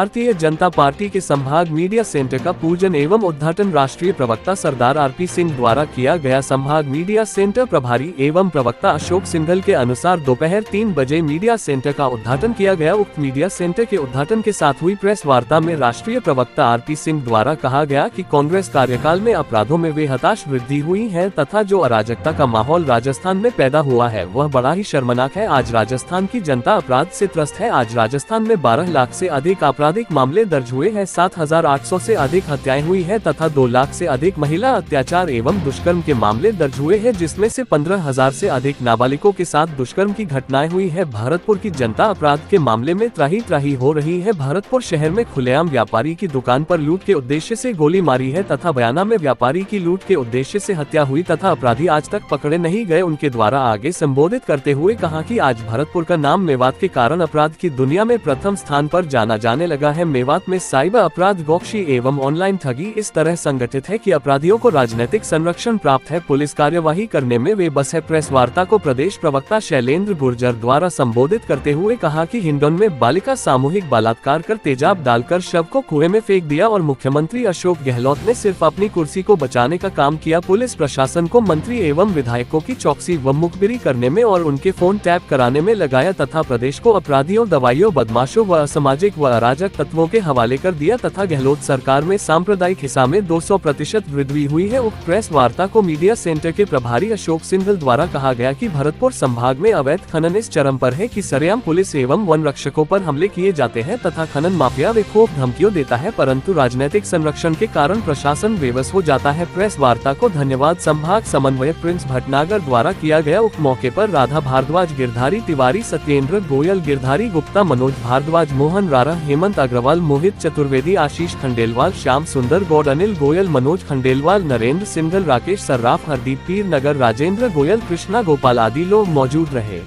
Bharatiya Janata party के संभाग media centre का पूजन एवं उद्घाटन राष्ट्रीय प्रवक्ता सरदार आरपी सिंह द्वारा किया गया। संभाग मीडिया सेंटर प्रभारी एवं प्रवक्ता अशोक सिंघल के अनुसार दोपहर 3 बजे मीडिया सेंटर का उद्घाटन किया गया। उक्त मीडिया सेंटर के उद्घाटन के साथ हुई प्रेस वार्ता में राष्ट्रीय प्रवक्ता आरपी सिंह द्वारा कहा गया कि कांग्रेस कार्यकाल में अपराधों में बेहताश वृद्धि हुई है तथा जो अराजकता का माहौल राजस्थान में पैदा हुआ है वह बड़ा ही शर्मनाक है। आज राजस्थान की जनता अपराध से त्रस्त है। आज राजस्थान में 12 लाख से अधिक आपराधिक मामले दर्ज हुए हैं, 7,800 से अधिक हत्याएं हुई हैं तथा 2 लाख से अधिक महिला अत्याचार एवं दुष्कर्म के मामले दर्ज हुए हैं, जिसमें से 15,000 से अधिक नाबालिगों के साथ दुष्कर्म की घटनाएं हुई है। भरतपुर की जनता अपराध के मामले में त्राही त्राही हो रही है। भरतपुर शहर में खुलेआम व्यापारी की दुकान पर लूट के उद्देश्य से गोली मारी है तथा बयाना में व्यापारी की लूट के उद्देश्य से हत्या हुई तथा अपराधी आज तक पकड़े नहीं गए। उनके द्वारा आगे संबोधित करते हुए कहा कि आज भरतपुर का नाम मेवात के कारण अपराध की दुनिया में प्रथम स्थान पर जाना जाने लगा है। मेवात में साइबर अपराध, गौक्षी एवं ऑनलाइन ठगी इस तरह संगठित है कि अपराधियों को राजनीतिक संरक्षण प्राप्त है। पुलिस कार्यवाही करने में वे बस है। प्रेस वार्ता को प्रदेश प्रवक्ता शैलेंद्र गुर्जर द्वारा संबोधित करते हुए कहा कि हिंडौन में बालिका सामूहिक बलात्कार कर तेजाब डालकर शव को कुएं में फेंक दिया और मुख्यमंत्री अशोक गहलोत ने सिर्फ अपनी कुर्सी को बचाने का काम किया। पुलिस प्रशासन को मंत्री एवं विधायकों की चौकसी व मुखबिरी करने में और उनके फोन टैप कराने में लगाया तथा प्रदेश को अपराधियों, दवाइयों, बदमाशों व असामाजिक व अराजक तत्वों के हवाले कर दिया तथा गहलोत सरकार में सांप्रदायिक हिस्सा में 200% वृद्धि हुई है। उक्त प्रेस वार्ता को मीडिया सेंटर के प्रभारी अशोक सिंघल द्वारा कहा गया कि भरतपुर संभाग में अवैध खनन इस चरम पर है कि सरेआम पुलिस एवं वन रक्षकों पर हमले किए जाते हैं तथा खनन माफिया बेखौफ धमकियों देता है, परंतु राजनीतिक संरक्षण के कारण प्रशासन बेबस हो जाता है। प्रेस वार्ता को धन्यवाद संभाग समन्वयक प्रिंस भटनागर द्वारा किया गया। उक्त मौके पर राधा भारद्वाज, गिरधारी तिवारी, सत्येंद्र गोयल, गिरधारी गुप्ता, मनोज भारद्वाज, मोहन रारा, हेमंत अग्रवाल, मोहित चतुर्वेदी, आशीष खंडेलवाल, श्याम सुंदर गौड़, अनिल गोयल, मनोज खंडेलवाल, नरेंद्र सिंघल, राकेश सर्राफ, हरदीप पीर नगर, राजेंद्र गोयल, कृष्णा गोपाल आदि लोग मौजूद रहे।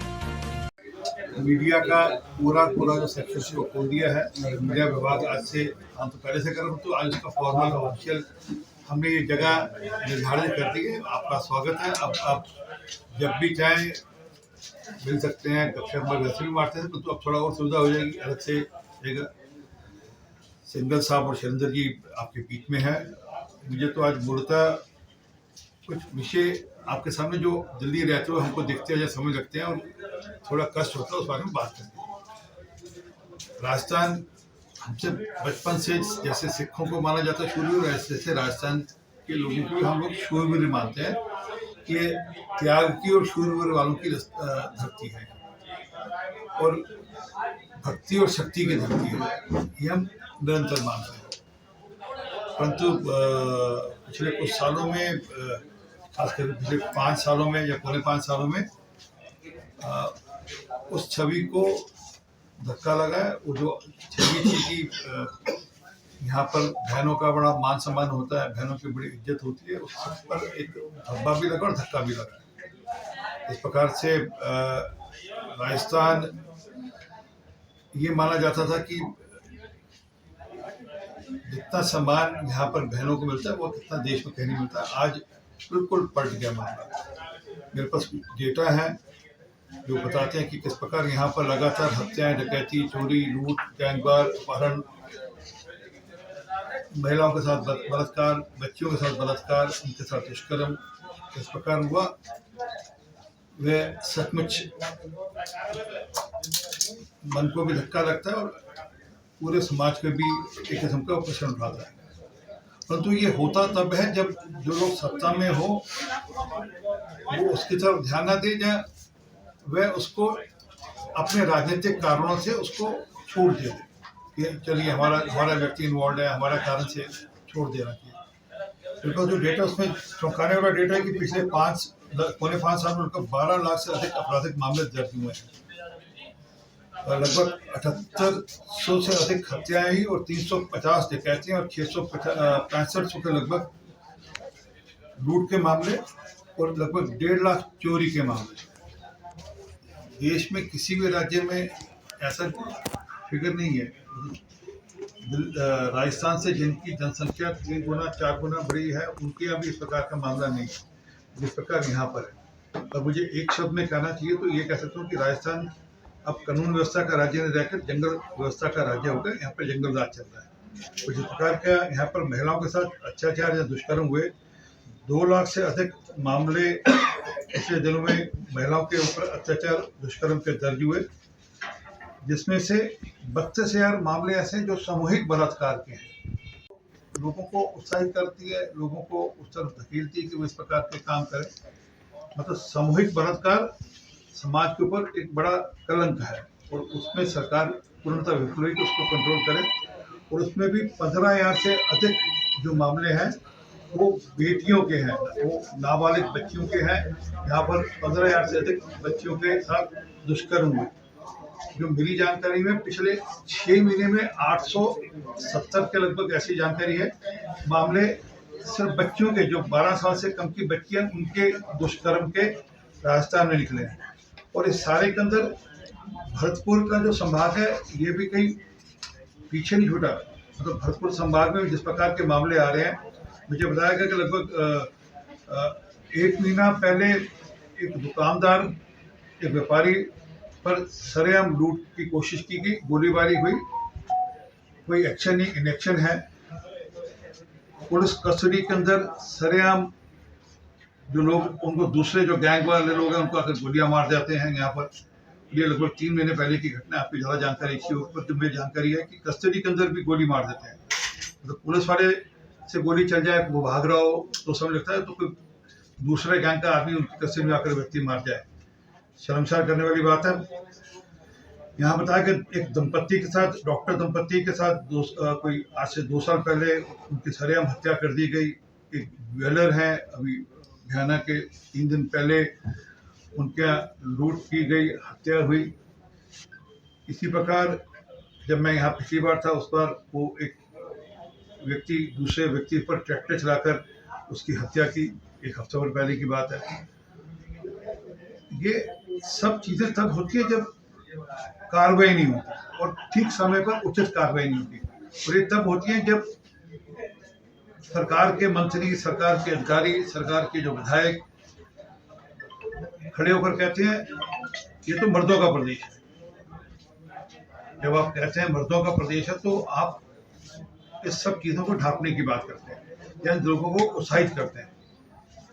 मीडिया का पूरा जो सेक्शन को खोल दिया है। मीडिया विभाग आज से, हम तो पहले से कर रहे हैं, तो आज उसका फॉर्मल ऑफिशियल हमने ये जगह निर्धारित कर दी है। आपका स्वागत है। अब आप जब भी चाहें मिल सकते हैं। कक्षा में वैसे भी मारते हैं, तो अब थोड़ा और सुविधा हो जाएगी। अलग से एक सिंघल साहब और शैलेंद्र जी आपके बीच में है। मुझे तो आज मूलतः कुछ विषय आपके सामने जो जल्दी रहते हुए हमको दिखते हैं या समझ लगते हैं और थोड़ा कष्ट होता है, उस बारे में बात करते हैं। राजस्थान हमसे बचपन से जैसे सिखों को माना जाता है शूरवीर, ऐसे राजस्थान के लोगों को भी हम लोग शूरवीर मानते हैं। ये त्याग की और शूरवीर वालों की धरती है और भक्ति और शक्ति की धरती है, ये हम निरंतर मानते हैं। परंतु पिछले कुछ सालों में, खासकर पिछले 5 सालों में या पौने 5 सालों में उस छवि को धक्का लगा है। वो जो छवि थी कि यहाँ पर बहनों का बड़ा मान सम्मान होता है, बहनों की बड़ी इज्जत होती है, उस पर एक धब्बा भी लगा और धक्का भी लगा। इस प्रकार से राजस्थान ये माना जाता था कि जितना सम्मान यहाँ पर बहनों को मिलता है वो कितना देश में कहीं नहीं मिलता। आज बिल्कुल पलट गया मामला। मेरे पास डेटा है जो बताते हैं कि किस प्रकार यहाँ पर लगातार हत्याएं, डकैती, चोरी, लूट, गैंगवार, अपहरण, महिलाओं के साथ बलात्कार, बच्चियों के साथ बलात्कार, उनके साथ दुष्कर्म किस प्रकार हुआ, वह सचमुच मन को भी धक्का लगता है और पूरे समाज को भी एक किस्म का प्रश्न उठाता है। परंतु ये होता तब है जब जो लोग सत्ता में हो वो उसकी तरफ ध्यान न दे, या वह उसको अपने राजनीतिक कारणों से उसको छोड़ दे कि चलिए हमारा व्यक्ति इन्वॉल्व है, हमारा कारण से छोड़ देना चाहिए। बिल्कुल जो डेटा उसमें चौंकाने वाला डेटा है कि पिछले पौने 5 साल में उनका 12 लाख से अधिक आपराधिक मामले दर्ज हुए हैं और लगभग 7800 से अधिक हत्याएं हुई और 350 डकैतियां और 665 के लगभग लूट के मामले और लगभग 1.5 लाख चोरी के मामले। देश में किसी भी राज्य में ऐसा फिगर नहीं है। राजस्थान से जिनकी जनसंख्या 3 गुना 4 गुना बड़ी है, उनके यहाँ भी इस प्रकार का मामला नहीं है जिस प्रकार यहाँ पर है। अब मुझे एक शब्द में कहना चाहिए तो ये कह सकता हूँ कि राजस्थान अब कानून व्यवस्था का राज्य नहीं रहकर जंगल व्यवस्था का राज्य होकर यहाँ पर जंगल राज चल रहा है। तो जिस प्रकार का यहाँ पर महिलाओं के साथ अत्याचार या दुष्कर्म हुए, 2 लाख से अधिक मामले पिछले दिनों में महिलाओं के ऊपर अत्याचार दुष्कर्म के दर्ज हुए, जिसमें से 32,000 मामले ऐसे जो सामूहिक बलात्कार के हैं। लोगों को उत्साहित करती है, लोगों को उस तरफ धकेलती है कि वो इस प्रकार के काम करें। मतलब सामूहिक बलात्कार समाज के ऊपर एक बड़ा कलंक है और उसमें सरकार पूर्णतः विफल हुई कि उसको कंट्रोल करे। और उसमें भी 15,000 से अधिक जो मामले हैं वो बेटियों के हैं, वो नाबालिग बच्चियों के हैं। यहाँ पर 15,000 से अधिक बच्चियों के साथ दुष्कर्म हुए। जो मिली जानकारी में पिछले 6 महीने में 870 के लगभग ऐसी जानकारी है मामले सिर्फ बच्चियों के, जो 12 साल से कम की बच्चियां, उनके दुष्कर्म के राजस्थान में निकले हैं। और इस सारे के अंदर भरतपुर का जो संभाग है ये भी कहीं पीछे नहीं छूटा। मतलब भरतपुर संभाग में जिस प्रकार के मामले आ रहे हैं, मुझे बताया गया कि लगभग 1 महीना पहले एक दुकानदार, एक व्यापारी पर सरेआम लूट की कोशिश की गई, गोलीबारी हुई, कोई एक्शन नहीं, इनएक्शन है। पुलिस कस्टडी के अंदर सरेआम जो लोग, उनको दूसरे जो गैंग वाले लोग हैं उनको आकर गोलियां मार जाते हैं। यहाँ पर ये लगभग 3 महीने पहले की घटना, आपकी ज़्यादा जानकारी इसके ऊपर जो मेरी जानकारी है कि कस्टडी के अंदर भी गोली मार देते हैं। तो पुलिस वाले से गोली चल जाए, वो भाग रहा हो तो समय लगता है, तो कोई दूसरे गैंग का आदमी उनकी कस्टडी में आकर व्यक्ति मार जाए, शर्मसार करने वाली बात है। यहाँ बताया कि एक दंपत्ति के साथ, डॉक्टर दंपत्ति के साथ कोई आज से 2 साल पहले उनकी सरेआम हत्या कर दी गई। एक ज्वेलर है, अभी हरियाणा के 3 दिन पहले उनके लूट की गई, हत्या हुई। इसी प्रकार जब मैं यहाँ पिछली बार था, उस बार वो एक व्यक्ति दूसरे व्यक्ति पर ट्रैक्टर चलाकर उसकी हत्या की, 1 हफ्ते भर पहले की बात है। ये सब चीज़ें तब होती है जब कार्रवाई नहीं होती और ठीक समय पर उचित कार्रवाई नहीं होती। और ये तब होती है जब सरकार के मंत्री, सरकार के अधिकारी, सरकार के जो विधायक खड़े होकर कहते हैं ये तो मर्दों का प्रदेश है। जब आप कहते हैं मर्दों का प्रदेश है तो आप इस सब चीज़ों को ढांपने की बात करते हैं या लोगों को उत्साहित करते हैं।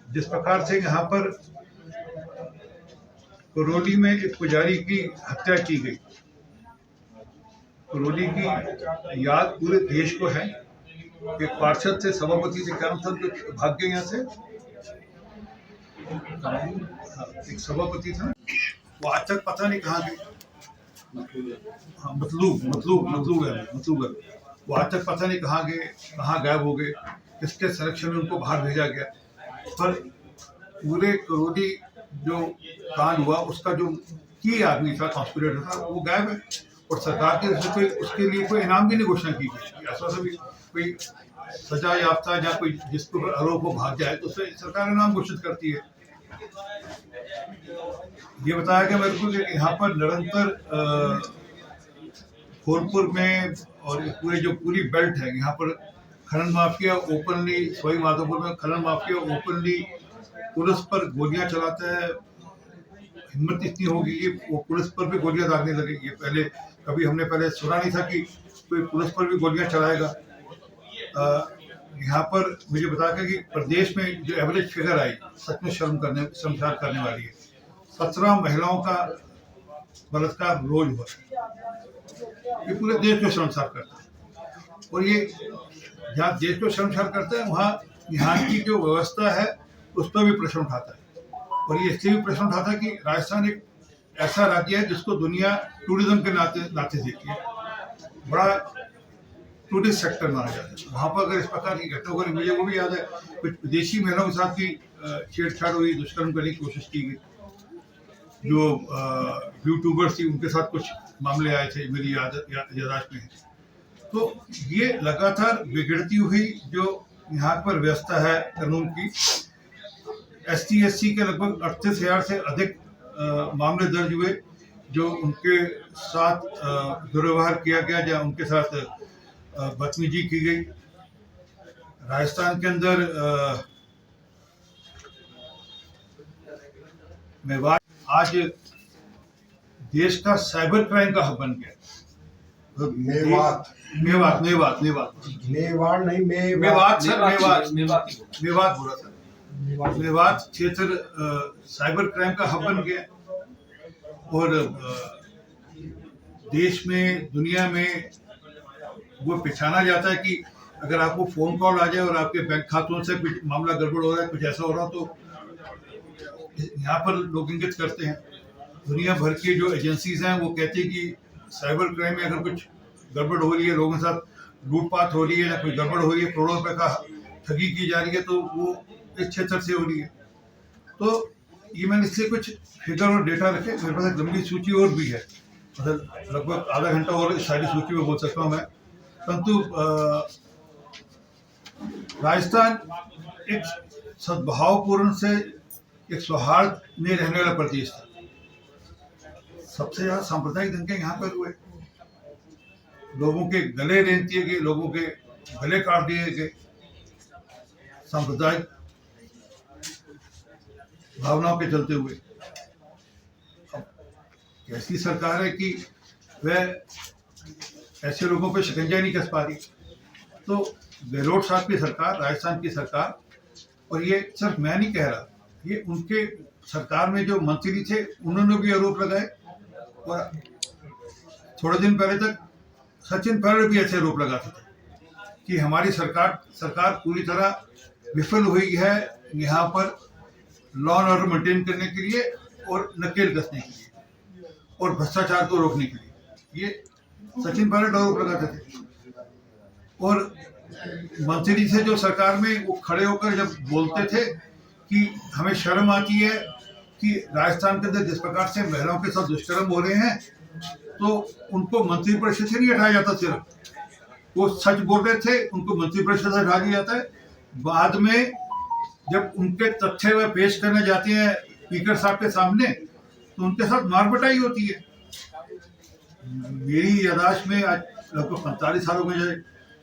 जिस प्रकार से यहाँ पर करौली में एक पुजारी की हत्या की गई, करौली की याद पूरे देश को है। एक पार्षद से, सभापति से, क्या था जो भाग गए यहाँ से, एक सभापति था, वो आज तक पता नहीं कहाँ गए। हाँ, मतलूब है। वो आज तक पता नहीं कहाँ गए, कहाँ गायब हो गए, किसके संरक्षण में उनको बाहर भेजा गया। पर पूरे करौली जो कांड हुआ उसका जो की आदमी था, कॉन्स्पिरेटर था, वो गायब है। और सरकार की तरफ से कोई उसके लिए कोई इनाम भी नहीं घोषणा की गई। ऐसा भी कोई सजा याफ्ता या कोई जिसके ऊपर आरोप हो भाग जाए तो उसे सरकार इनाम घोषित करती है। ये बताया गया मेरे को कि यहाँ पर निरंतर फूलपुर में और पूरे जो पूरी बेल्ट है, यहाँ पर खनन माफिया ओपनली, सवाई माधोपुर में खनन माफिया ओपनली पुलिस पर गोलियां चलाता है। हिम्मत इतनी होगी कि वो पुलिस पर भी गोलियां दागने लगेगी। पहले कभी हमने पहले सुना नहीं था कि कोई पुलिस पर भी गोलियां चलाएगा। यहाँ पर मुझे बताया कि प्रदेश में जो एवरेज फिगर आई, सच में शर्मसार करने वाली है। 17 महिलाओं का बलात्कार रोज हुआ है। ये पूरे देश को शर्मसार करता है। और ये जहाँ देश को शर्मसार करता है, वहाँ यहाँ की जो व्यवस्था है उस पर भी प्रश्न उठाता है। और ये इसलिए भी प्रश्न उठाता है कि राजस्थान एक ऐसा राज्य है जिसको दुनिया टूरिज्म के नाते देखती है, बड़ा टूरिस्ट सेक्टर माना जाता है। वहाँ पर अगर इस प्रकार की घटना हो, मुझे वो भी याद है कुछ विदेशी महिलाओं के साथ भी छेड़छाड़ हुई, दुष्कर्म करने की कोशिश की गई। जो यूट्यूबर्स थी उनके साथ कुछ मामले आए थे, मेरी याददाश्त में है। तो ये लगातार बिगड़ती हुई जो यहाँ पर व्यवस्था है कानून की, ST/SC के लगभग 38,000 से अधिक मामले दर्ज हुए जो उनके साथ दुर्व्यवहार किया गया या उनके साथ बदतमीजी की गई। राजस्थान के अंदर मेवाड़ आज देश का साइबर क्राइम का हब बन गया। तो मेवात मेवात मेवात मेवात मेवाड़ नहीं मेवात सर मेवात मेवात मेवात बोला सर। मेवात क्षेत्र साइबर क्राइम का हब बन गया और देश में दुनिया में वो पहचाना जाता है कि अगर आपको फोन कॉल आ जाए और आपके बैंक खातों से कुछ मामला गड़बड़ हो रहा है, कुछ ऐसा हो रहा हो, तो यहाँ पर लोग इंगित करते हैं। दुनिया भर की जो एजेंसीज हैं वो कहती है कि साइबर क्राइम में अगर कुछ गड़बड़ हो रही है, लोगों के साथ लूटपाट हो रही है या कोई गड़बड़ हो रही है, करोड़ों रुपए का ठगी की जा रही है, तो वो इस क्षेत्र से हो रही है। तो ये मैंने इससे कुछ फिगर और डेटा रखे, मेरे पास एक लंबी सूची और भी है, मतलब लगभग आधा घंटा और इस सारी सूची में बोल सकता हूँ मैं। परंतु राजस्थान एक सद्भावपूर्ण से एक सौहार्द में रहने वाला प्रदेश था। सबसे ज्यादा सांप्रदायिक दंगे यहाँ पर हुए, लोगों के गले रेंग दिए गए, लोगों के गले काट दिए गए, सांप्रदायिक भावनाओं के चलते हुए। अब ऐसी सरकार है कि वह ऐसे लोगों पे शिकंजा नहीं कस पा रही। तो गहलोत साहब की सरकार, राजस्थान की सरकार, और ये सिर्फ मैं नहीं कह रहा, ये उनके सरकार में जो मंत्री थे उन्होंने भी आरोप लगाए, और थोड़े दिन पहले तक सचिन पायलट भी ऐसे आरोप लगाते थे कि हमारी सरकार पूरी तरह विफल हुई है यहाँ पर लॉ एंड ऑर्डर मेंटेन करने के लिए और नकेल कसने के लिए और भ्रष्टाचार को रोकने के लिए। ये सचिन पायलट आरोप लगाते थे। और मंत्री थे जो सरकार में, वो खड़े होकर जब बोलते थे कि हमें शर्म आती है कि राजस्थान के अंदर जिस प्रकार से महिलाओं के साथ दुष्कर्म हो रहे हैं, तो उनको मंत्री परिषद से नहीं हटाया जाता। सिर्फ वो सच बोल रहे थे, उनको मंत्री परिषद से हटा दिया जाता है। बाद में जब उनके तथ्य वह पेश करने जाते हैं स्पीकर साहब के सामने, तो उनके साथ मारपटाई होती है। मेरी यादाश्त में आज लगभग 45 सालों में जो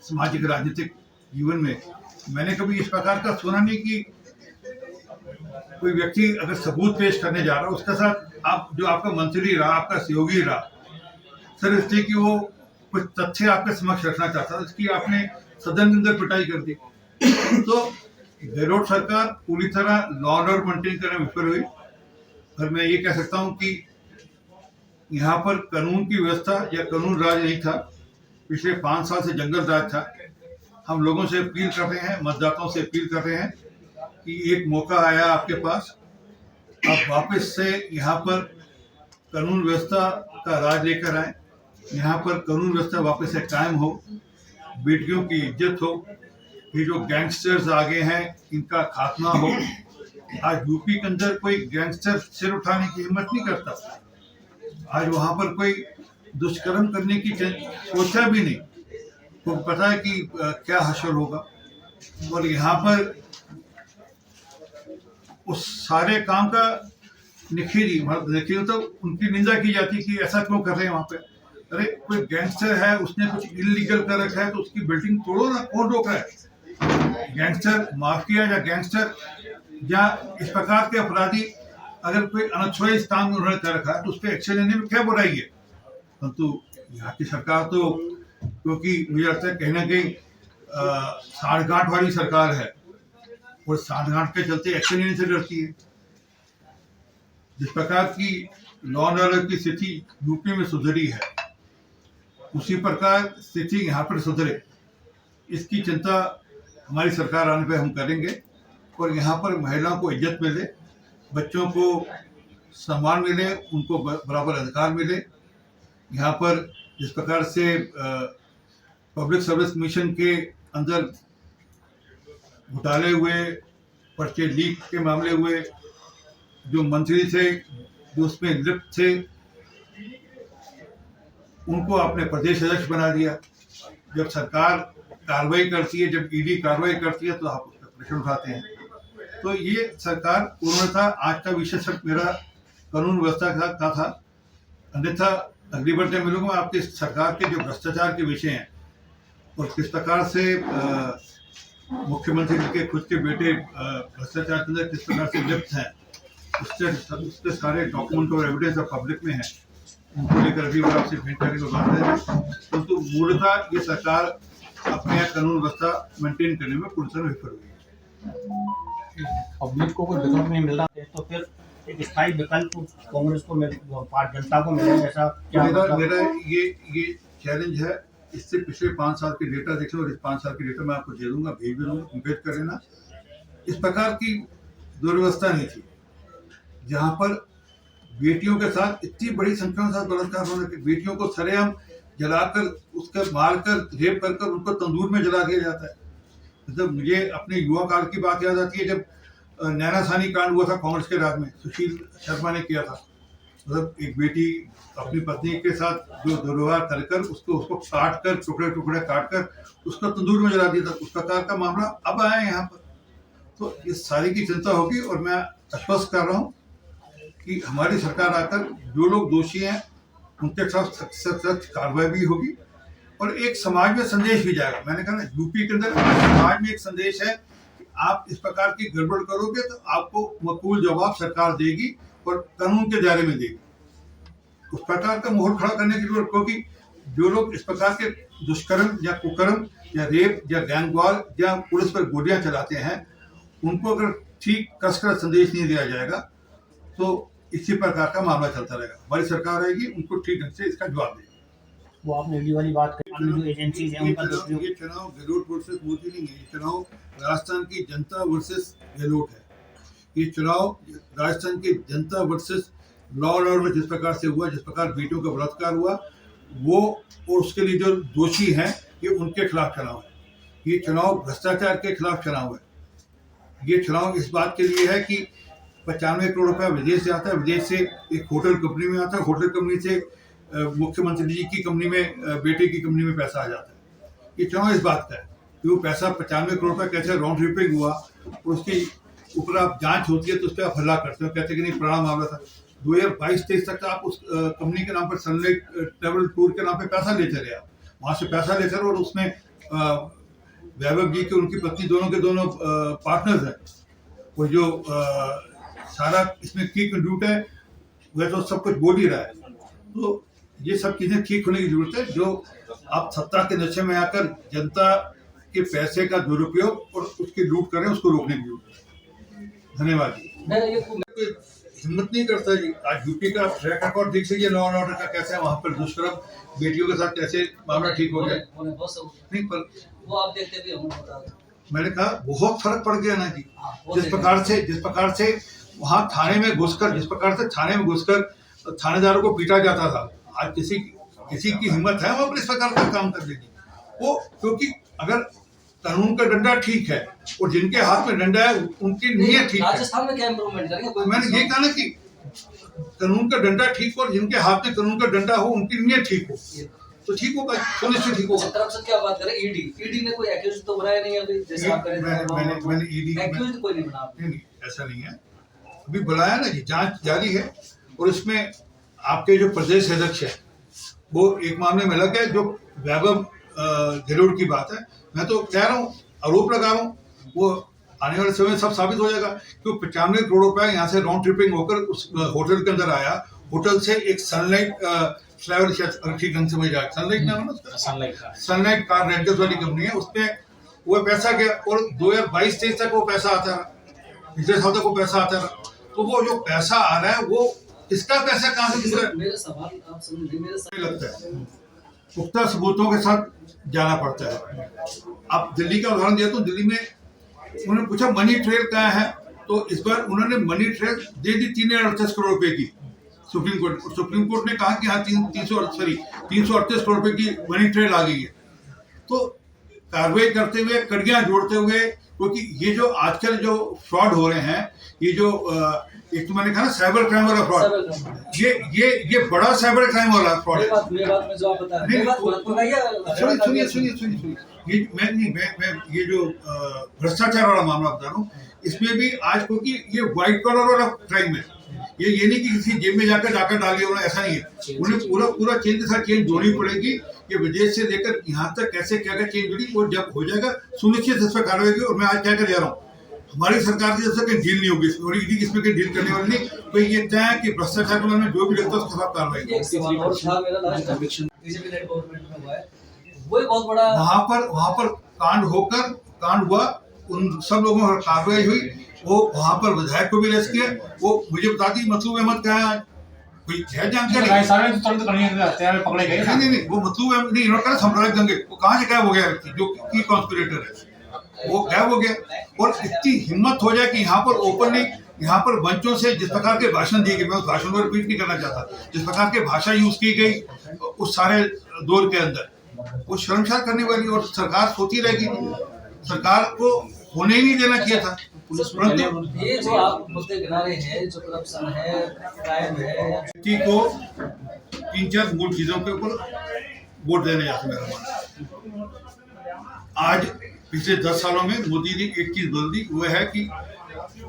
सामाजिक राजनीतिक जीवन में मैंने कभी इस प्रकार का सुना नहीं कि कोई व्यक्ति अगर सबूत पेश करने जा रहा है, उसके साथ आप जो आपका मंत्री रहा, आपका सहयोगी रहा, सर इसलिए कि वो कुछ तथ्य आपके समक्ष रखना चाहता था, इसकी आपने सदन के अंदर पिटाई कर दी। तो गहलोत सरकार पूरी तरह लॉ एंड ऑर्डर मेंटेन करने में विफल हुई। और मैं ये कह सकता हूँ कि यहाँ पर कानून की व्यवस्था या कानून राज नहीं था। पिछले 5 साल से जंगल राज था। हम लोगों से अपील कर रहे हैं, मतदाताओं से अपील कर रहे हैं कि एक मौका आया आपके पास, आप वापस से यहाँ पर कानून व्यवस्था का राज लेकर आए, यहाँ पर कानून व्यवस्था वापस से कायम हो, बेटियों की इज्जत हो, ये जो गैंगस्टर्स आगे हैं इनका खात्मा हो। आज यूपी के अंदर कोई गैंगस्टर सिर उठाने की हिम्मत नहीं करता। आज वहां पर कोई दुष्कर्म करने की सोचा भी नहीं, तो पता है कि क्या हश्र होगा। और यहाँ पर उस सारे काम का निखिल तो उनकी निंदा की जाती कि ऐसा क्यों कर रहे हैं वहां पे। अरे कोई गैंगस्टर है, उसने कुछ इलीगल कर रखा है, तो उसकी बिल्डिंग तोड़ो ना, कौन रोक रहा है? गैंगस्टर माफिया या गैंगस्टर या इस प्रकार के अपराधी अगर कोई अनच्छुआई काम उन्होंने कर रखा है तो उस पर एक्शन लेने में क्या बुराई है। परंतु यहाँ की सरकार तो, क्योंकि मुझे लगता है कहीं ना कहीं सांठगांठ वाली सरकार है और सांठगांठ के चलते एक्शन लेने से डरती है। जिस प्रकार की लॉ एंड ऑर्डर की स्थिति यूपी में सुधरी है, उसी प्रकार स्थिति यहाँ पर सुधरे, इसकी चिंता हमारी सरकार आने पर हम करेंगे। और यहाँ पर महिलाओं को इज्जत मिले, बच्चों को सम्मान मिले, उनको बराबर अधिकार मिले। यहाँ पर जिस प्रकार से पब्लिक सर्विस कमीशन के अंदर घोटाले हुए, पर्चे लीक के मामले हुए, जो मंत्री थे जो उसमें लिप्त थे उनको आपने प्रदेश अध्यक्ष बना दिया। जब सरकार कार्रवाई करती है, जब ईडी कार्रवाई करती है, तो आप उस पर प्रश्न उठाते हैं। तो ये सरकार पूर्णतः आज का विषय सिर्फ मेरा कानून व्यवस्था का था, अन्यथा अगली बार जब मिलूंगा आपके सरकार के जो भ्रष्टाचार के विषय हैं और किस प्रकार से मुख्यमंत्री के खुद के बेटे भ्रष्टाचार के अंदर किस प्रकार से लिप्त हैं, उसके सारे डॉक्यूमेंट और एविडेंस अब पब्लिक में है। उनको लेकर भी आपसे भेंट करने को बात है, परंतु मूलतः ये सरकार अपने यहाँ कानून व्यवस्था मेंटेन करने में पूरी तरह विफल हुई है। पब्लिक को कोई विकल्प नहीं मिल रहा है, तो फिर एक स्थायी विकल्प कांग्रेस को जनता को मिले, ऐसा क्या मेरा ये चैलेंज है। इससे पिछले 5 साल के डेटा देख लो और इस 5 साल के डेटा मैं आपको दे दूंगा, भेज भी दूंगा, कंपेयर कर लेना। इस प्रकार की दुर्व्यवस्था नहीं थी जहाँ पर बेटियों के साथ इतनी बड़ी संख्या में साथ बलात्कार होने के, बेटियों को सरेआम जलाकर उसका मारकर रेप कर उनको तंदूर में जला दिया जाता है। मतलब मुझे अपने युवा काल की बात याद आती है जब नैना सानी कांड हुआ था कांग्रेस के राज में, सुशील शर्मा ने किया था। मतलब एक बेटी अपनी पत्नी के साथ जो दुर्व्यवहार कर उसको काट कर टुकड़े काट कर उसको तंदूर में जला दिया था। उस प्रकार का मामला अब आया है यहाँ पर। तो इस सारी की चिंता होगी और मैं आश्वस्त कर रहा हूँ कि हमारी सरकार आकर जो लोग दोषी हैं उनके खिलाफ सख्त कार्रवाई भी होगी और एक समाज में संदेश भी जाएगा। मैंने कहा ना, यूपी के अंदर समाज में एक संदेश है कि आप इस प्रकार की गड़बड़ करोगे तो आपको मकबूल जवाब सरकार देगी और कानून के दायरे में देगी। उस प्रकार का माहौल खड़ा करने की जरूरत, क्योंकि जो लोग इस प्रकार के दुष्कर्म या कुकर्म या रेप या गैंगवार या पुलिस पर गोलियां चलाते हैं, उनको अगर ठीक कसकर संदेश नहीं दिया जाएगा तो इसी प्रकार का मामला चलता रहेगा। हमारी सरकार आएगी, उनको ठीक ढंग से इसका जवाब देगी। वो आपने ईडी वाली बात कही, जो एजेंसीज हैं उनका ये चुनाव गहलोत वर्सेस मोदी नहीं है, ये चुनाव राजस्थान की जनता वर्सेस गहलोत है। ये चुनाव राजस्थान की जनता वर्सेस लॉ एंड ऑर्डर जिस प्रकार से हुआ, जिस प्रकार बेटियों का बलात्कार हुआ, वो और उसके लिए जो दोषी हैं ये उनके खिलाफ चुनाव है। ये चुनाव भ्रष्टाचार के खिलाफ चुनाव है। ये चुनाव इस बात के लिए है कि 95 करोड़ रुपया विदेश से आता है, विदेश से एक होटल कंपनी में आता है, होटल कंपनी से मुख्यमंत्री जी की कंपनी में, बेटे की कंपनी में पैसा आ जाता है। ये चुनाव इस बात का है कि वो पैसा 95 करोड़ रुपया कैसे राउंड ट्रिपिंग हुआ और उसके ऊपर आप जांच होती है तो उस पर आप हल्ला करते हो, कहते हैं कि नहीं पुराना मामला था। 2022-23 तक आप उस कंपनी के नाम पर सनलाइट ट्रेवल टूर के नाम पे पैसा लेते रहे, आप वहाँ से पैसा लेते रहे और उसमें वैभव जी के उनकी पत्नी दोनों के दोनों पार्टनर्स हैं। और जो सारा इसमें की कंट्रीब्यूट है वह तो सब कुछ बोल ही रहा है। तो ये सब चीजें ठीक होने की जरूरत है। जो आप सत्ता के नशे में आकर जनता के पैसे का दुरुपयोग और उसकी लूट करें, उसको रोकने की जरूरत है। धन्यवाद जी। हिम्मत नहीं करता जी। आज यूपी का ट्रैक रिकॉर्ड देख लीजिए, लॉ एंड ऑर्डर का कैसा है, वहाँ पर दुष्कर्म बेटियों के साथ कैसे मामला ठीक हो गया। नहीं पर वो आप देखते भी होंगे। मैंने कहा बहुत फर्क पड़ गया ना जी। जिस प्रकार से वहाँ थाने में घुसकर थानेदारों को पीटा जाता था, आज किसी की हिम्मत है वहाँ पर इस प्रकार का काम करने की। वो क्योंकि अगर कानून का डंडा ठीक है और जिनके हाथ में डंडा है उनकी नीयत ठीक है। राजस्थान में क्या इम्प्रूवमेंट करेंगे? मैंने ये कहा ना कि कानून का डंडा ठीक हो और जिनके हाथ में कानून का डंडा हो उनकी नीयत ठीक हो तो ठीक होगा, सुनिश्चित ठीक होगा। करप्शन क्या बात करें, ईडी ने कोई एक्यूज तो बनाया नहीं अभी, जैसे आप करें मैंने ईडी एक्यूज कोई नहीं बना। नहीं, ऐसा नहीं है, अभी बुलाया ना जी, जांच जारी है। और इसमें आपके जो प्रदेश अध्यक्ष है वो एक मामले में लग गए, जो वैभव गहलोत की बात है। मैं तो कह रहा हूँ, आरोप लगा रहा हूँ, वो आने वाले समय में सब साबित हो जाएगा। क्योंकि 95 करोड़ रुपया यहाँ से राउंड ट्रिपिंग होकर उस होटल के अंदर आया। होटल से एक सनलाइट फ्लाइवर ठीक ढंग से मुझे जाए, सनलाइट नाम है ना उसका, सनलाइट कार रेंटल्स वाली कंपनी है, उसमें वो पैसा गया और 2022-23 तक वो पैसा आता रहा, पिछले साल तक वो पैसा आता रहा। तो वो जो पैसा आ रहा है वो किसका पैसा, कहाँ से निकल रहा है? मेरे सवाल आप समझिए, मेरे सवाल लगता है पुख्ता सबूतों के साथ जाना पड़ता है। अब दिल्ली का उदाहरण दिया तो दिल्ली में उन्होंने पूछा मनी ट्रेल कहाँ है, तो इस बार उन्होंने मनी ट्रेल दे दी 338 करोड़ रुपए की सुप्रीम कोर्ट ने कहा कि हाँ 338 करोड़ रुपए की मनी ट्रेल आ गई है। तो कार्रवाई करते हुए, कड़ियां जोड़ते हुए, क्योंकि ये जो आजकल जो फ्रॉड हो रहे हैं, ये जो एक तो मैंने कहा ना साइबर क्राइम वाला फ्रॉड, ये बड़ा साइबर क्राइम वाला फ्रॉड है। सुनिए ये मैं ये जो भ्रष्टाचार वाला मामला बता रहा हूँ, इसमें भी आज क्योंकि ये व्हाइट कॉलर वाला क्राइम है, ये नहीं कि किसी जेब में जाकर डालिए उन्होंने, ऐसा नहीं है। उन्हें पूरा चेन के साथ चेन जोड़नी पड़ेगी। ये विदेश से लेकर यहाँ तक कैसे क्या चेन जुड़ी, वो जब हो जाएगा सुनिश्चित इस पर कार्रवाई होगी। और मैं आज क्या कर जा रहा हूँ हमारी सरकार की तरफ से कहीं डील नहीं होगी और ईडी इसमें कहीं डील करने वाली नहीं। तो ये तय है कि भ्रष्टाचार के बारे में जो भी लगता है उसके खिलाफ कार्रवाई एक सवाल और था मेरा लास्ट बीजेपी लेड गवर्नमेंट में हुआ है, वो एक बहुत बड़ा वहां पर कांड हुआ, उन सब लोगों पर कार्रवाई हुई। वो वहां पर विधायक को भी अरेस्ट किया। वो मुझे बता दी मतलूब अहमद कहाँ है, कोई है जानकारी? पकड़े गए नहीं, वो मतलूब अहमद नहीं, इन्होंने कहा साम्राज्य दंगे, वो कहाँ से गायब हो गया व्यक्ति जो की कॉन्स्पिरेटर है, वो गायब हो गया। और इतनी हिम्मत हो जाए कि यहाँ पर ओपनली यहाँ पर मंचों से जिस प्रकार के भाषण दिए गए, मैं उस भाषण को रिपीट नहीं करना चाहता, जिस प्रकार के भाषा यूज की गई उस सारे दौर के अंदर, वो शर्मसार करने वाली। और सरकार सोती रहेगी, सरकार को होने ही नहीं देना चाहिए था। परंतु ये जो आप मुद्दे गिना रहे हैं, जो करप्शन है, क्राइम है, व्यक्ति को 3-4 मूल चीजों के ऊपर वोट देने जाते मेरा मानना। आज पिछले 10 सालों में मोदी ने एक चीज बदल दी, वो है कि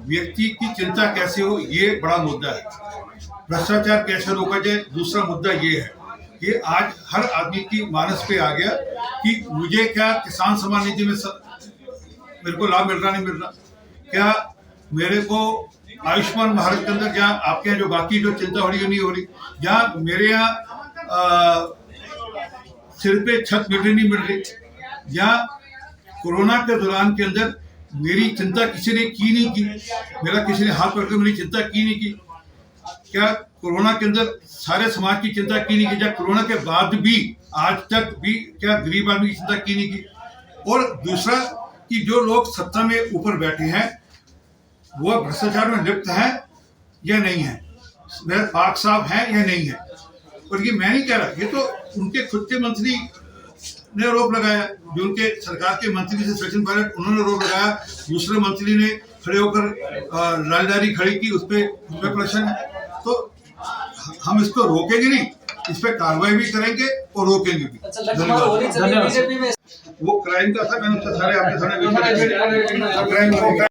व्यक्ति की चिंता कैसे हो, ये बड़ा मुद्दा है। भ्रष्टाचार कैसे रोका जाए, दूसरा मुद्दा ये है। ये आज हर आदमी की मानस पे आ गया कि मुझे क्या किसान सम्मान निधि में मेरे को लाभ मिल रहा, नहीं मिल रहा, क्या मेरे को आयुष्मान भारत के अंदर जहाँ आपके यहाँ जो बाकी जो चिंता हो रही है नहीं हो रही, जहाँ मेरे यहाँ सिर पे छत मिल रही नहीं मिल रही, जहाँ कोरोना के दौरान के अंदर मेरी चिंता किसी ने की नहीं की, मेरा किसी ने हाथ पकड़ मेरी चिंता की नहीं की, क्या कोरोना के अंदर सारे समाज की चिंता की नहीं की, क्या कोरोना के बाद भी आज तक भी क्या गरीब आदमी की चिंता की नहीं की। और दूसरा कि जो लोग सत्ता में ऊपर बैठे हैं वो भ्रष्टाचार में लिप्त हैं या नहीं है, वह पाक साहब हैं या नहीं है। और ये मैं नहीं कह रहा, ये तो उनके खुद के मंत्री ने आरोप लगाया, जो उनके सरकार के मंत्री थे सचिन पायलट, उन्होंने आरोप लगाया। दूसरे मंत्री ने खड़े होकर लालदारी खड़ी की, उस पर प्रश्न है। तो हम इसको रोकेंगे नहीं, इस पर कार्रवाई भी करेंगे और रोकेंगे भी। धन्यवाद। वो क्राइम का था, मैंने उससे सारे आपके सामने क्राइम